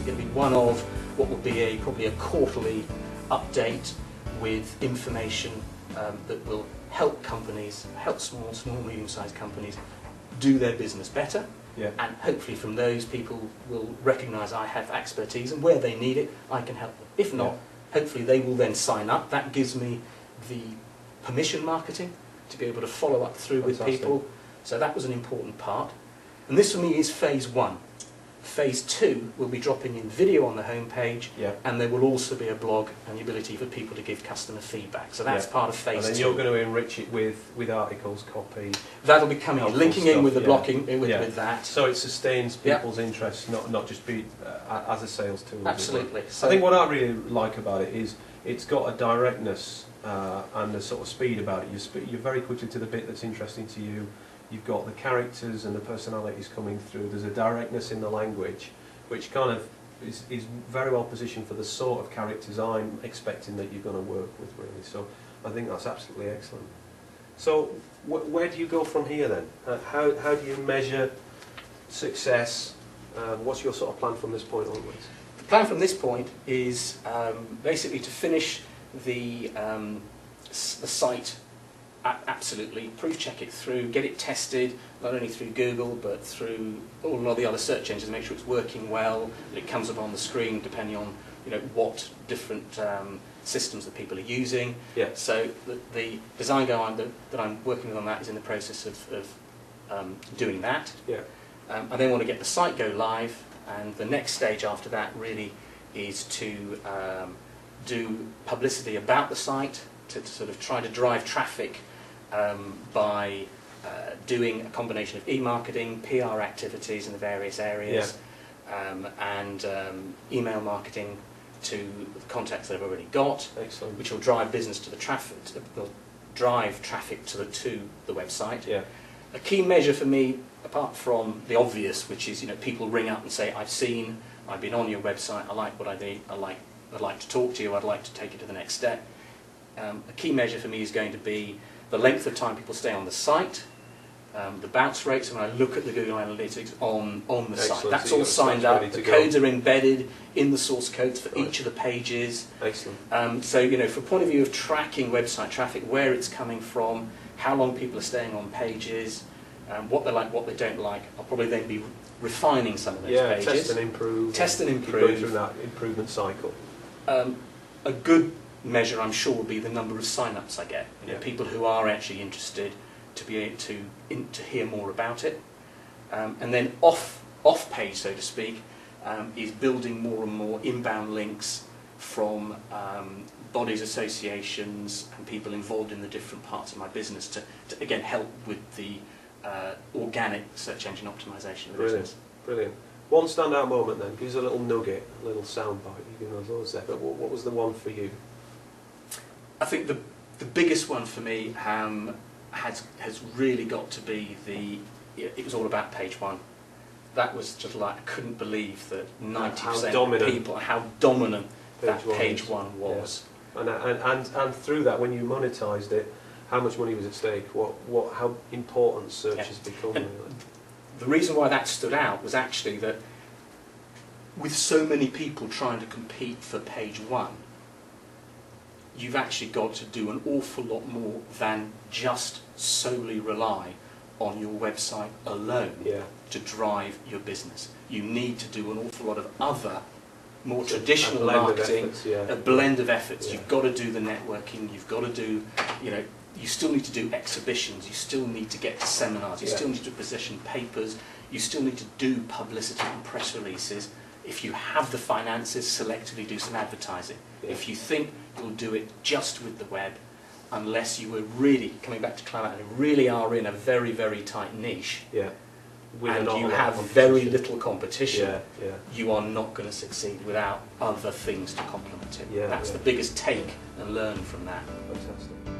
going to be one of what will be probably a quarterly update with information that will help companies, help small, medium-sized companies do their business better. Yeah. And hopefully from those people will recognise I have expertise, and where they need it, I can help them. If not, hopefully they will then sign up. That gives me the permission marketing to be able to follow up through with people. So that was an important part. And this for me is phase 1. Phase 2 will be dropping in video on the homepage, and there will also be a blog and the ability for people to give customer feedback. So that's part of phase 2. And then you're going to enrich it with articles, copy. That'll be coming in, linking in with the blocking with that. So it sustains people's interest, not just be as a sales tool. Absolutely. So I think what I really like about it is it's got a directness and a sort of speed about it. You're very quickly to the bit that's interesting to you. You've got the characters and the personalities coming through. There's a directness in the language, which kind of is very well positioned for the sort of characters I'm expecting that you're going to work with, really. So I think that's absolutely excellent. So where do you go from here then? How do you measure success? What's your sort of plan from this point onwards? The plan from this point is basically to finish the site. Absolutely, proof check it through, get it tested, not only through Google but through all of the other search engines, make sure it's working well, that it comes up on the screen depending on what different systems that people are using. So the design guy that I'm working with on that is in the process of doing that. I then want to get the site go live, and the next stage after that really is to do publicity about the site, to sort of try to drive traffic by doing a combination of e-marketing, PR activities in the various areas, and email marketing to the contacts that I've already got, which will drive business to the traffic, will drive traffic to the website. A key measure for me, apart from the obvious, which is people ring up and say, I've been on your website, I like what I do, I'd like to talk to you, I'd like to take it to the next step. A key measure for me is going to be the length of time people stay on the site, the bounce rates. When I look at the Google Analytics on the site, that's all signed up. The codes are embedded in the source codes for each of the pages. So from a point of view of tracking website traffic, where it's coming from, how long people are staying on pages, what they like, what they don't like, I'll probably then be refining some of those pages. Test and improve. Test and improve. Going through that improvement cycle. A good measure, I'm sure, will be the number of sign-ups I get. People who are actually interested to be able to hear more about it. And then off page, so to speak, is building more and more inbound links from bodies, associations, and people involved in the different parts of my business to again help with the organic search engine optimization of the business. Brilliant. One standout moment then, give us a little nugget, a little soundbite. You can those there. But what was the one for you? I think the biggest one for me has really got to be it was all about page 1. That was just like, I couldn't believe that 90% of people, how dominant that page 1 was. And through that, when you monetised it, how much money was at stake? How important search has become? Really? The reason why that stood out was actually that with so many people trying to compete for page 1, you've actually got to do an awful lot more than just solely rely on your website alone to drive your business. You need to do an awful lot of other, more traditional marketing, a blend of efforts. You've got to do the networking, you've got to do, you still need to do exhibitions, you still need to get to seminars, you still need to position papers, you still need to do publicity and press releases. If you have the finances, selectively do some advertising. If you think you'll do it just with the web, unless you were really, coming back to climate, really are in a very, very tight niche, and you have very little competition, you are not going to succeed without other things to complement it. That's the biggest take and learn from that. Fantastic.